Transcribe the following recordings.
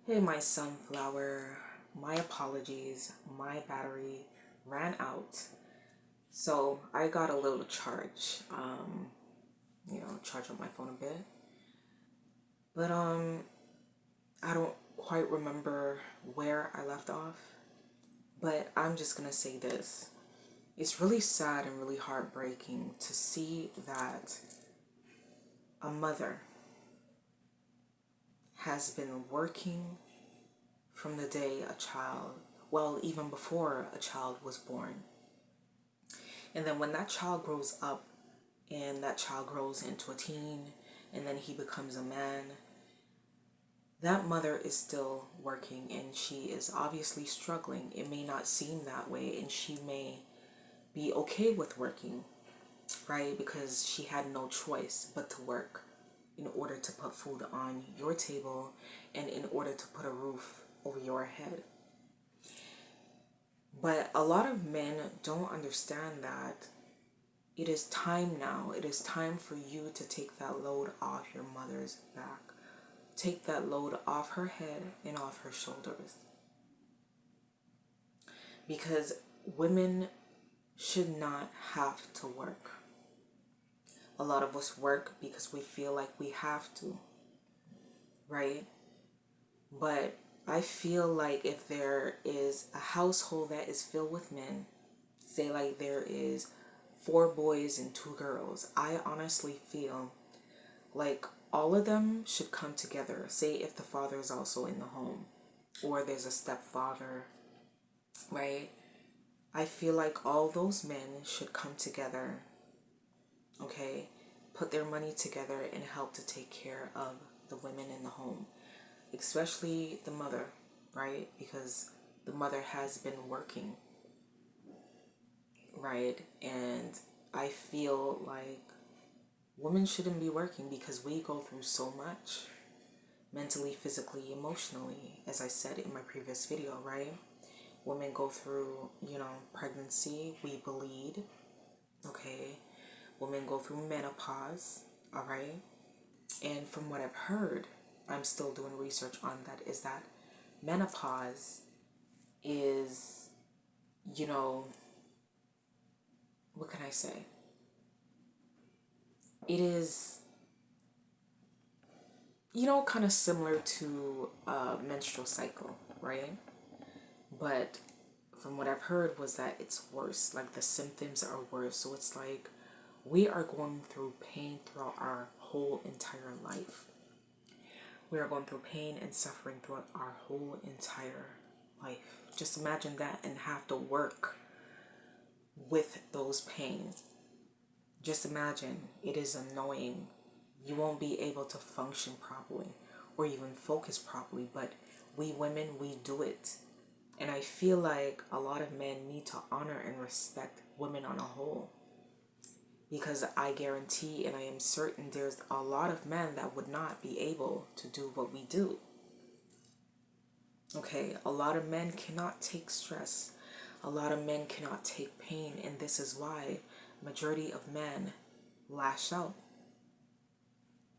Hey, my sunflower, my apologies, my battery ran out. So I got a little charge, charge up my phone a bit. But I don't quite remember where I left off. But I'm just gonna say this. It's really sad and really heartbreaking to see that a mother has been working from the day a child, well, even before a child was born. And then when that child grows up and that child grows into a teen and then he becomes a man, that mother is still working and she is obviously struggling. It may not seem that way and she may be okay with working, right? Because she had no choice but to work in order to put food on your table and in order to put a roof over your head. But a lot of men don't understand that it is time now. It is time for you to take that load off your mother's back. Take that load off her head and off her shoulders. Because women should not have to work. A lot of us work because we feel like we have to, right? But I feel like if there is a household that is filled with men, say like there is 4 boys and 2 girls, I honestly feel like all of them should come together. Say if the father is also in the home or there's a stepfather, right? I feel like all those men should come together, okay? Put their money together and help to take care of the women in the home, especially the mother, right? Because the mother has been working, right? And I feel like women shouldn't be working because we go through so much mentally, physically, emotionally, as I said in my previous video, right? Women go through, pregnancy, we bleed, okay? Women go through menopause, all right? And from what I've heard, I'm still doing research on that, is that menopause is, what can I say? It is, kind of similar to a menstrual cycle, right? But from what I've heard was that it's worse. Like the symptoms are worse. So it's like we are going through pain throughout our whole entire life. We are going through pain and suffering throughout our whole entire life. Just imagine that and have to work with those pains. Just imagine, it is annoying. You won't be able to function properly or even focus properly, but we women, we do it. And I feel like a lot of men need to honor and respect women on a whole. Because I guarantee and I am certain there's a lot of men that would not be able to do what we do. Okay, a lot of men cannot take stress. A lot of men cannot take pain, and this is why majority of men lash out.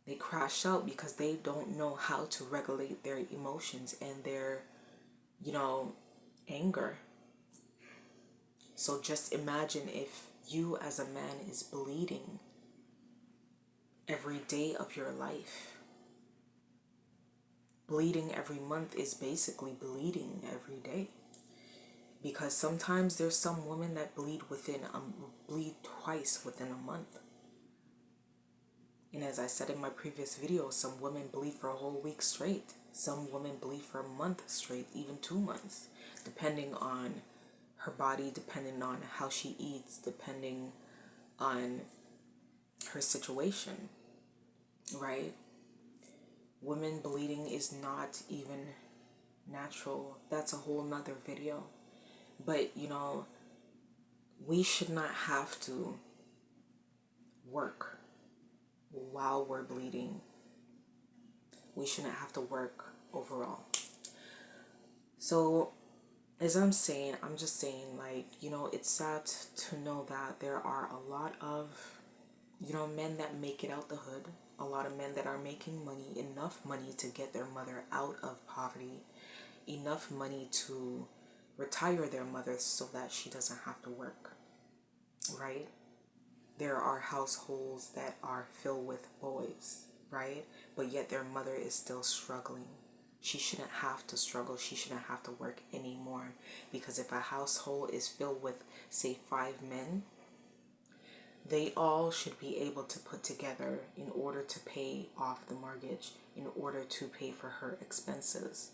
They crash out because they don't know how to regulate their emotions and their, anger. So just imagine if you as a man is bleeding every day of your life. Bleeding every month is basically bleeding every day. Because sometimes there's some women that bleed twice within a month. And as I said in my previous video, some women bleed for a whole week straight. Some women bleed for a month straight, even 2 months, depending on her body, depending on how she eats, depending on her situation, right? Women bleeding is not even natural. That's a whole nother video. But, we should not have to work while we're bleeding. We shouldn't have to work overall. So, as I'm just saying, like, it's sad to know that there are a lot of, men that make it out the hood, a lot of men that are making money, enough money to get their mother out of poverty, enough money to retire their mother so that she doesn't have to work, right? There are households that are filled with boys, right? But yet their mother is still struggling. She shouldn't have to struggle. She shouldn't have to work anymore. Because if a household is filled with, say, 5 men, they all should be able to put together in order to pay off the mortgage, in order to pay for her expenses.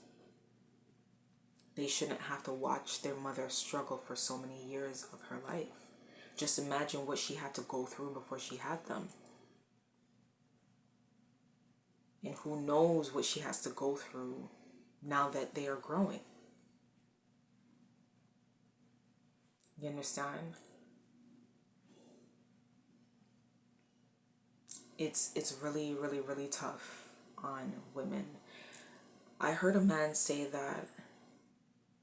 They shouldn't have to watch their mother struggle for so many years of her life. Just imagine what she had to go through before she had them. And who knows what she has to go through now that they are growing. You understand? It's really, really, really tough on women. I heard a man say that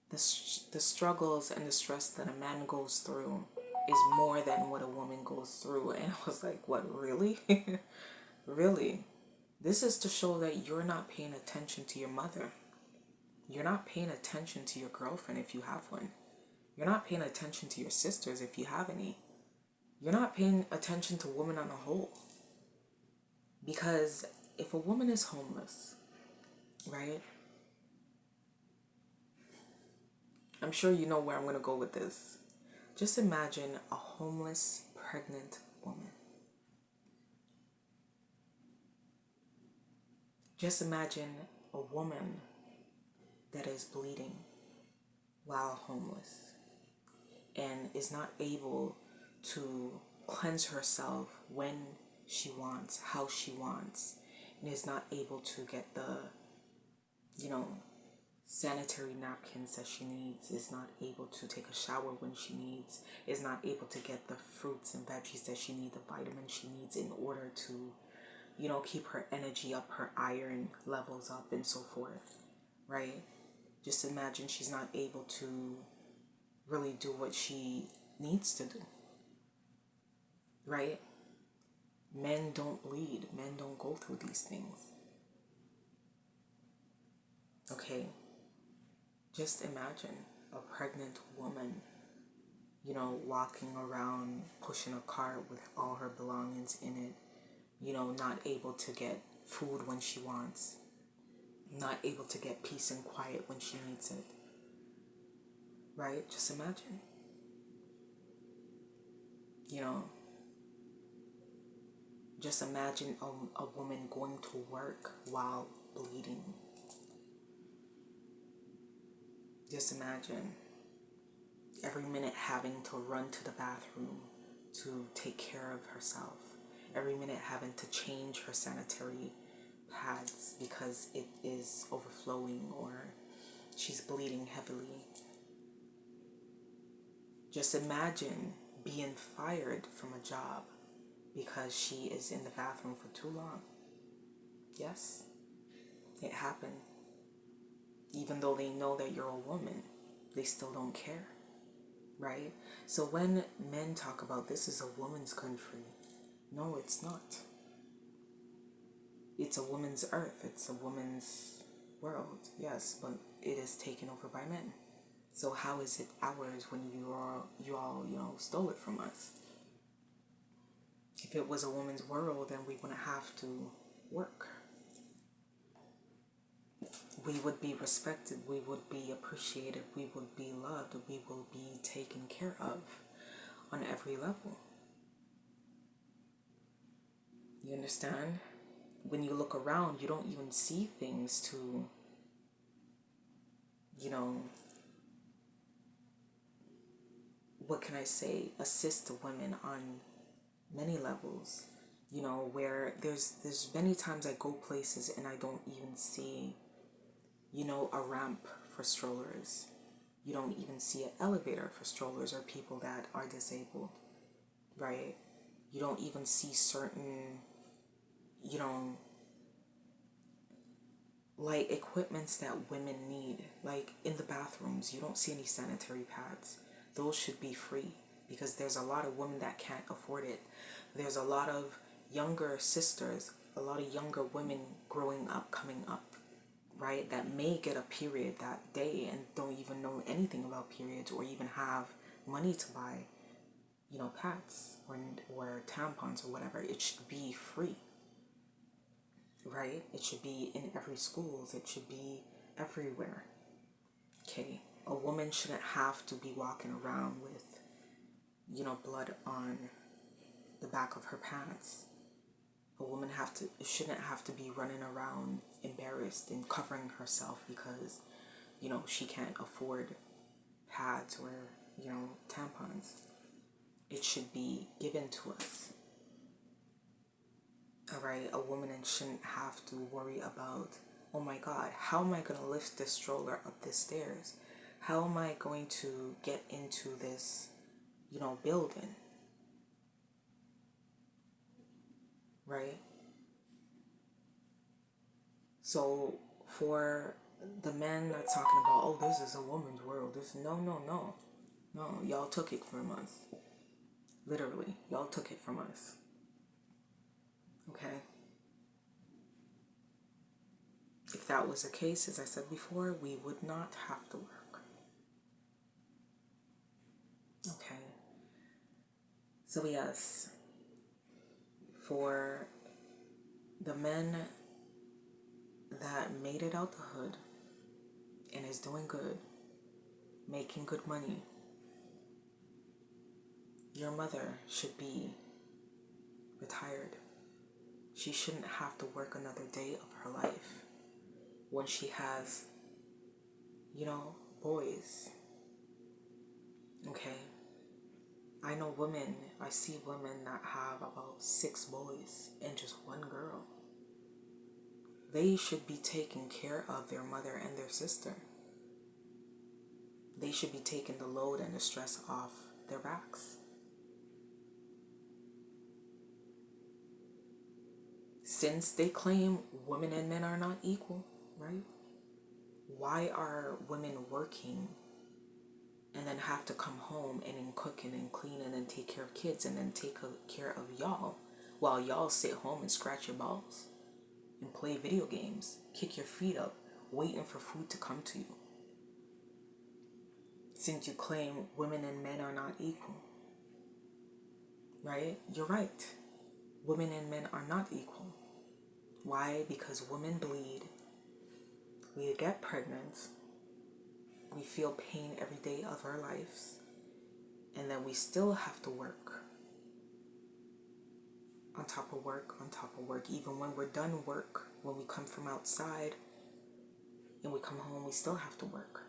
the struggles and the stress that a man goes through is more than what a woman goes through. And I was like, what, really? Really? This is to show that you're not paying attention to your mother. You're not paying attention to your girlfriend if you have one. You're not paying attention to your sisters if you have any. You're not paying attention to women on a whole. Because if a woman is homeless, right? I'm sure you know where I'm going to go with this. Just imagine a homeless, pregnant woman. Just imagine a woman that is bleeding while homeless and is not able to cleanse herself when she wants, how she wants, and is not able to get the, sanitary napkins that she needs, is not able to take a shower when she needs, is not able to get the fruits and veggies that she needs, the vitamins she needs in order to, keep her energy up, her iron levels up, and so forth, right? Just imagine she's not able to really do what she needs to do, right? Men don't bleed. Men don't go through these things. Okay? Just imagine a pregnant woman, walking around, pushing a cart with all her belongings in it, not able to get food when she wants, not able to get peace and quiet when she needs it. Right? Just imagine. Just imagine a woman going to work while bleeding. Just imagine every minute having to run to the bathroom to take care of herself. Every minute having to change her sanitary pads because it is overflowing or she's bleeding heavily. Just imagine being fired from a job because she is in the bathroom for too long. Yes, it happened. Even though they know that you're a woman, they still don't care, right? So when men talk about this is a woman's country, no, it's not. It's a woman's earth. It's a woman's world, yes, but it is taken over by men. So how is it ours when you all stole it from us? If it was a woman's world, then we wouldn't have to work. We would be respected, we would be appreciated, we would be loved, we will be taken care of on every level. You understand? When you look around, you don't even see things to, what can I say, assist women on many levels. Where there's many times I go places and I don't even see, a ramp for strollers. You don't even see an elevator for strollers or people that are disabled, right? You don't even see certain, like equipments that women need. Like in the bathrooms, you don't see any sanitary pads. Those should be free because there's a lot of women that can't afford it. There's a lot of younger sisters a lot of younger women growing up, coming up, right, that may get a period that day and don't even know anything about periods or even have money to buy, pads or tampons or whatever. It should be free, right? It should be in every schools. It should be everywhere. Okay, a woman shouldn't have to be walking around with, blood on the back of her pants. A woman shouldn't have to be running around embarrassed and covering herself because, she can't afford pads or, tampons. It should be given to us. All right, a woman shouldn't have to worry about, oh my God, how am I going to lift this stroller up the stairs? How am I going to get into this, building? Right? So for the men that's talking about, oh, this is a woman's world. No, y'all took it from us. Literally, y'all took it from us. Okay? If that was the case, as I said before, we would not have to work. Okay? So yes, for the men that made it out the hood and is doing good, making good money, your mother should be retired. She shouldn't have to work another day of her life when she has, boys. Okay? I see women that have about 6 boys and just 1 girl. They should be taking care of their mother and their sister. They should be taking the load and the stress off their backs. Since they claim women and men are not equal, right? Why are women working and then have to come home and then cooking and cleaning and take care of kids and then take care of y'all while y'all sit home and scratch your balls and play video games, kick your feet up, waiting for food to come to you? Since you claim women and men are not equal, right? You're right. Women and men are not equal. Why? Because women bleed. We get pregnant. We feel pain every day of our lives. And then we still have to work. On top of work, on top of work. Even when we're done work, when we come from outside and we come home, we still have to work.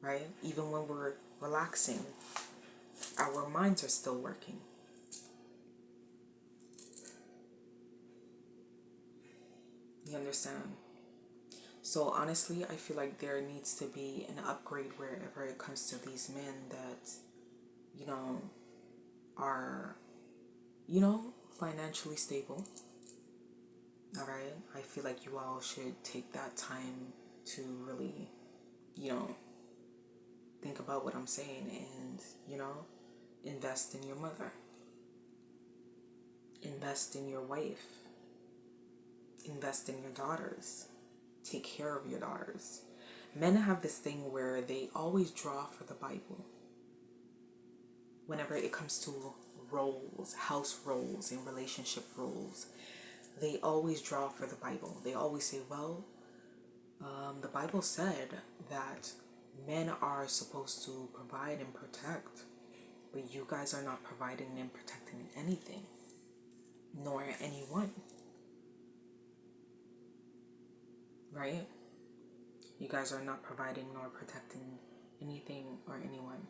Right? Even when we're relaxing, our minds are still working. You understand? So honestly, I feel like there needs to be an upgrade wherever it comes to these men that, are, financially stable. All right? I feel like you all should take that time to really, think about what I'm saying and, invest in your mother. Invest in your wife. Invest in your daughters. Take care of your daughters. Men have this thing where they always draw for the Bible whenever it comes to roles, house roles and relationship roles. They always draw for the Bible. They always say, well, the Bible said that men are supposed to provide and protect, but you guys are not providing and protecting anything, nor anyone. Right? You guys are not providing nor protecting anything or anyone.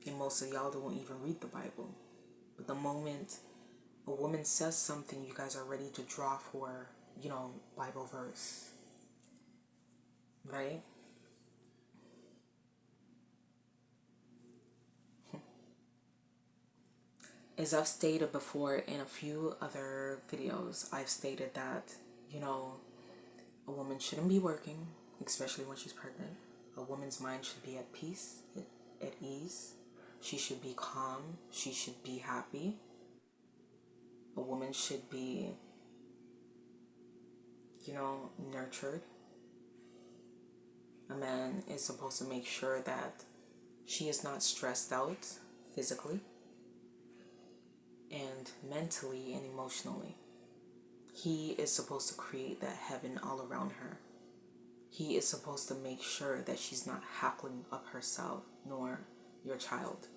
And most of y'all don't even read the Bible. But the moment a woman says something, you guys are ready to draw for, Bible verse. Right? As I've stated before in a few other videos, I've stated that, a woman shouldn't be working, especially when she's pregnant. A woman's mind should be at peace, at ease. She should be calm. She should be happy. A woman should be, nurtured. A man is supposed to make sure that she is not stressed out physically and mentally and emotionally. He is supposed to create that heaven all around her. He is supposed to make sure that she's not hackling up herself nor your child.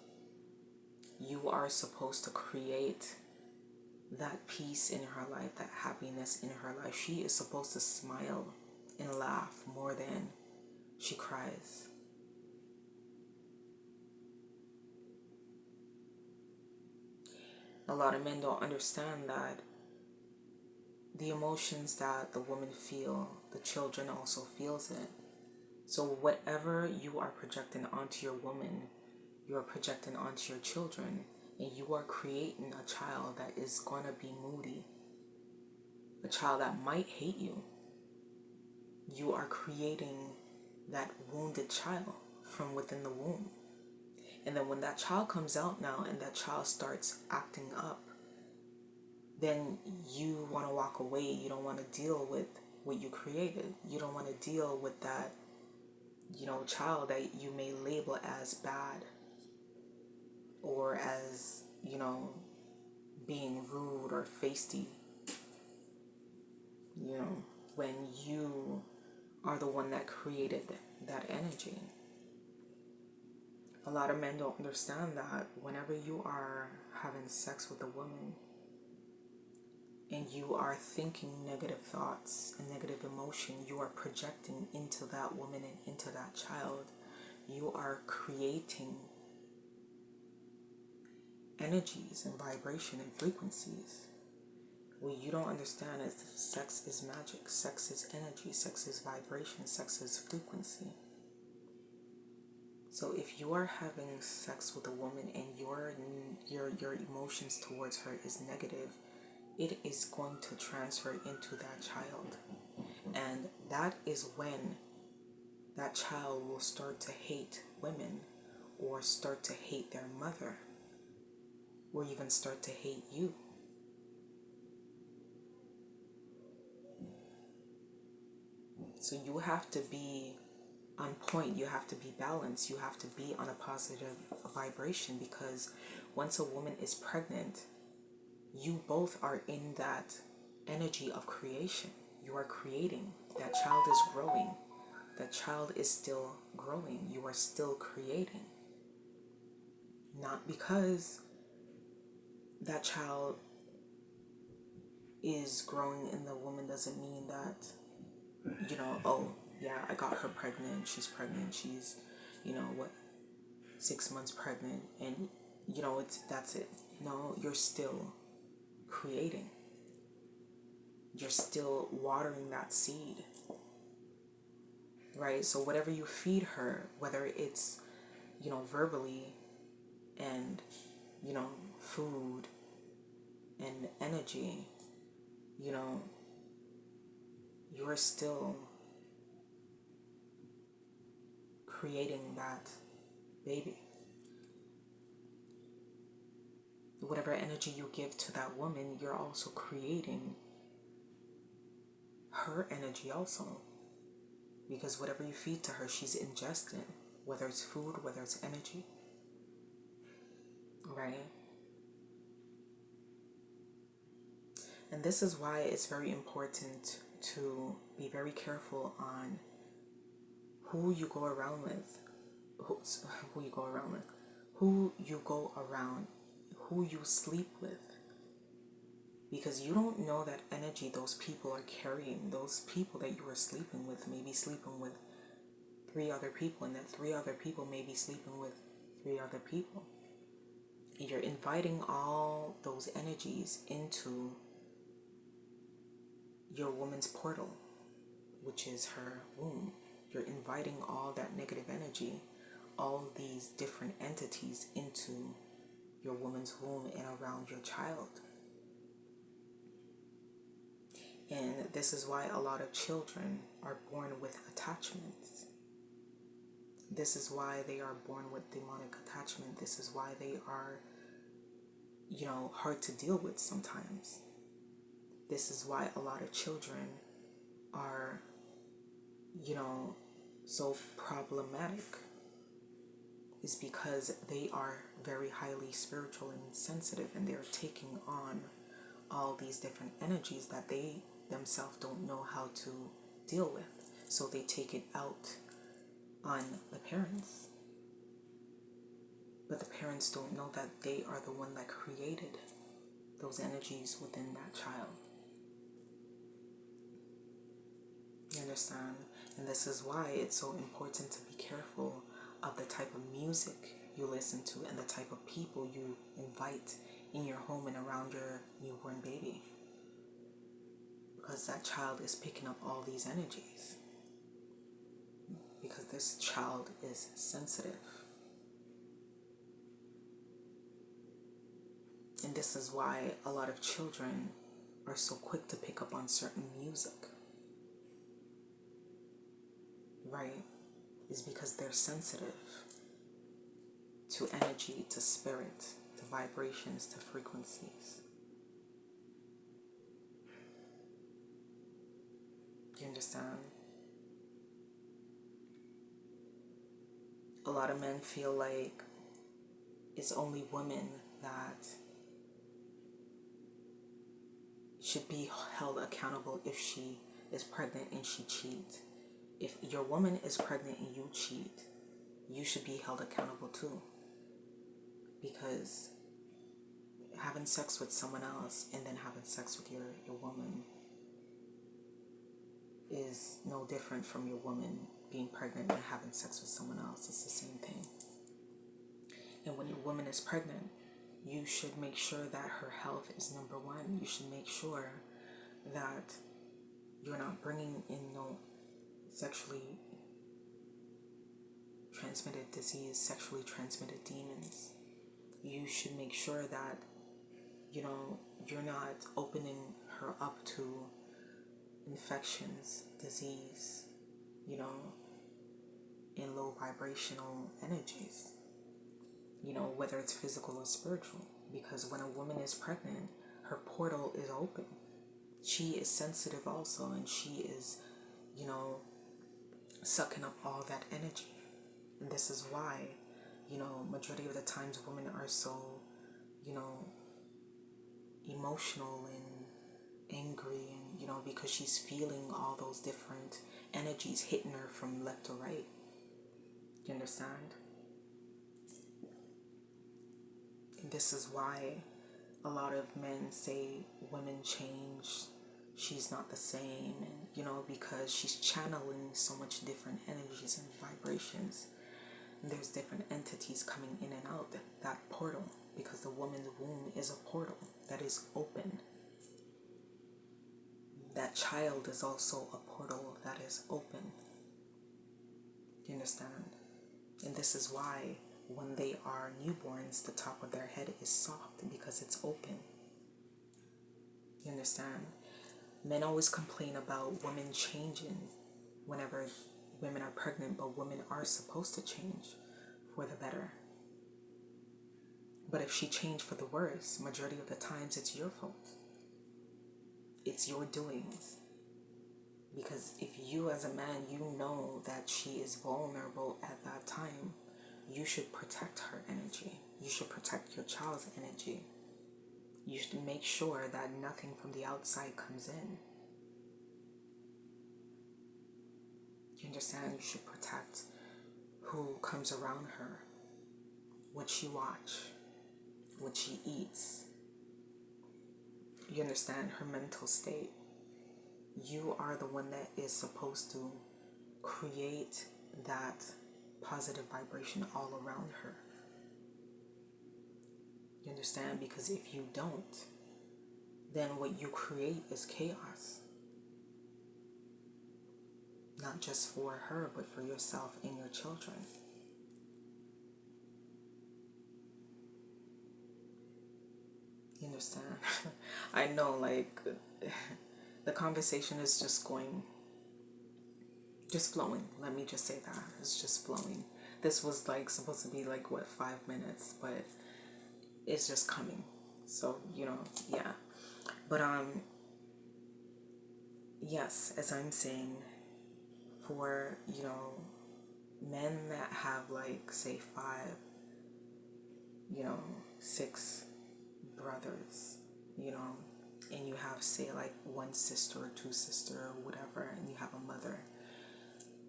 You are supposed to create that peace in her life, that happiness in her life. She is supposed to smile and laugh more than she cries. A lot of men don't understand that the emotions that the woman feel, the children also feels it. So whatever you are projecting onto your woman, you are projecting onto your children, and you are creating a child that is going to be moody, a child that might hate you. You are creating that wounded child from within the womb. And then when that child comes out now and that child starts acting up, then you want to walk away. You don't want to deal with what you created. You don't want to deal with that, child that you may label as bad or as, being rude or feisty, when you are the one that created that energy. A lot of men don't understand that whenever you are having sex with a woman and you are thinking negative thoughts and negative emotion, you are projecting into that woman and into that child. You are creating energies and vibration and frequencies. What you don't understand is that sex is magic, sex is energy, sex is vibration, sex is frequency. So if you are having sex with a woman and your emotions towards her is negative, it is going to transfer into that child. And that is when that child will start to hate women or start to hate their mother or even start to hate you. So you have to be on point, you have to be balanced, you have to be on a positive vibration, because once a woman is pregnant, you both are in that energy of creation. You are creating. That child is growing. That child is still growing. You are still creating. Not because that child is growing in the woman doesn't mean that, oh, yeah, I got her pregnant. She's pregnant. She's, 6 months pregnant. And, that's it. No, you're still creating. You're still watering that seed, right? So whatever you feed her, whether it's, verbally and, food and energy, you're still creating that baby. Whatever energy you give to that woman, you're also creating her energy also. Because whatever you feed to her, she's ingesting, whether it's food, whether it's energy. Right? And this is why it's very important to be very careful on who you go around with, who you go around with, who you go around, who you sleep with. Because you don't know that energy those people are carrying. Those people that you are sleeping with may be sleeping with 3 other people, and that 3 other people may be sleeping with 3 other people. And you're inviting all those energies into your woman's portal, which is her womb. You're inviting all that negative energy, all these different entities into your woman's womb and around your child. And this is why a lot of children are born with attachments. This is why they are born with demonic attachment. This is why they are, hard to deal with sometimes. This is why a lot of children are, so problematic. Is because they are very highly spiritual and sensitive, and they're taking on all these different energies that they themselves don't know how to deal with. So they take it out on the parents. But the parents don't know that they are the one that created those energies within that child. You understand? And this is why it's so important to be careful of the type of music you listen to and the type of people you invite in your home and around your newborn baby. Because that child is picking up all these energies. Because this child is sensitive. And this is why a lot of children are so quick to pick up on certain music. Right? Is because they're sensitive to energy, to spirit, to vibrations, to frequencies. You understand? A lot of men feel like it's only women that should be held accountable if she is pregnant and she cheats. If your woman is pregnant and you cheat, you should be held accountable too. Because having sex with someone else and then having sex with your woman is no different from your woman being pregnant and having sex with someone else. It's the same thing. And when your woman is pregnant, you should make sure that her health is number one. You should make sure that you're not bringing in no sexually transmitted disease, sexually transmitted demons. You should make sure that, you're not opening her up to infections, disease, in low vibrational energies, whether it's physical or spiritual. Because when a woman is pregnant, her portal is open. She is sensitive also, and she is, sucking up all that energy. And this is why, majority of the times women are so, emotional and angry, and, because she's feeling all those different energies hitting her from left to right. You understand? And this is why a lot of men say women change, she's not the same, and, because she's channeling so much different energies and vibrations. And there's different entities coming in and out that portal, because the woman's womb is a portal that is open. That child is also a portal that is open. You understand? And this is why when they are newborns, the top of their head is soft, because it's open. You understand? Men always complain about women changing whenever women are pregnant, but women are supposed to change for the better. But if she changed for the worse, majority of the times it's your fault. It's your doings. Because if you as a man, you know that she is vulnerable at that time, you should protect her energy. You should protect your child's energy. You should make sure that nothing from the outside comes in. You understand? You should protect who comes around her, what she watches, what she eats. You understand? Her mental state. You are the one that is supposed to create that positive vibration all around her. You understand? Because if you don't, then what you create is chaos. Not just for her, but for yourself and your children. You understand? I know, like, the conversation is just flowing. Let me just say that. It's just flowing. this was like supposed to be like what, 5 minutes, but it's just coming. So, yeah. But yes, as I'm saying, for, men that have like say five, 6 brothers, and you have say like one sister or two sister or whatever, and you have a mother,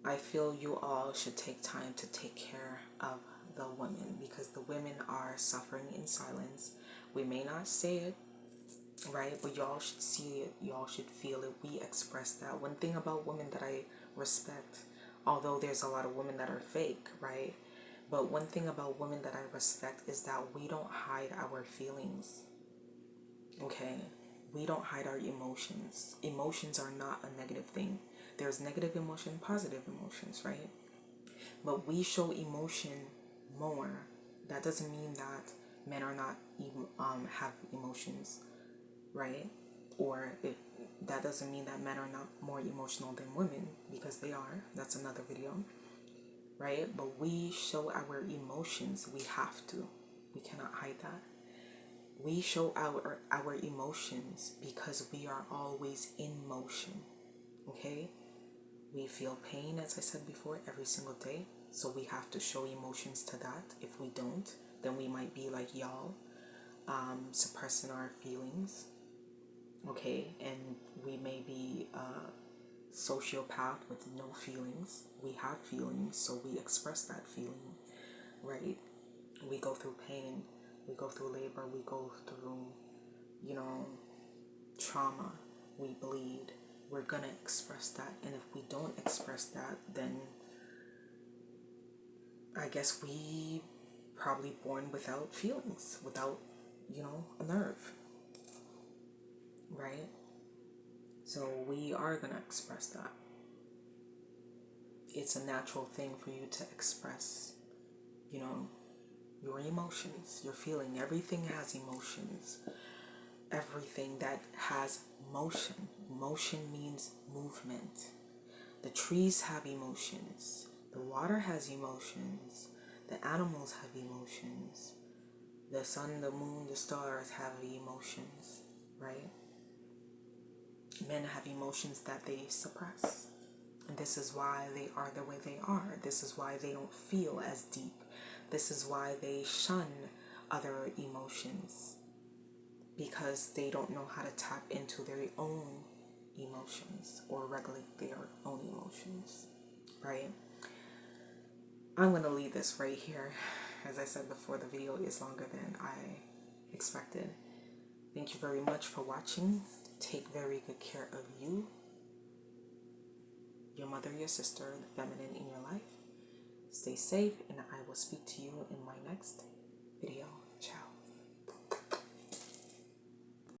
I feel you all should take time to take care of the women, because the women are suffering in silence. We may not say it, right? But y'all should see it, y'all should feel it. We express that. One thing about women that I respect, although there's a lot of women that are fake, right? But one thing about women that I respect is that we don't hide our feelings, okay? We don't hide our emotions. Emotions are not a negative thing. There's negative emotion, positive emotions, right? But we show emotion more. That doesn't mean that men are not have emotions, right? Or that doesn't mean that men are not more emotional than women, because they are. That's another video, right? But we show our emotions. We have to. We cannot hide that. We show our emotions because we are always in motion, okay? We feel pain, as I said before, every single day. So we have to show emotions to that. If we don't, then we might be like y'all, suppressing our feelings, okay? And we may be a sociopath with no feelings. We have feelings, so we express that feeling, right? We go through pain, we go through labor, we go through, trauma, we bleed. We're gonna express that. And if we don't express that, then I guess we probably born without feelings, without, a nerve, right? So we are gonna express that. It's a natural thing for you to express, your emotions, your feeling. Everything has emotions. Everything that has motion. Motion means movement. The trees have emotions. The water has emotions. The animals have emotions. The sun, the moon, the stars have emotions, right? Men have emotions that they suppress. And this is why they are the way they are. This is why they don't feel as deep. This is why they shun other emotions, because they don't know how to tap into their own emotions or regulate their own emotions, right? I'm going to leave this right here. As I said before, the video is longer than I expected. Thank you very much for watching. Take very good care of you, your mother, your sister, the feminine in your life. Stay safe, and I will speak to you in my next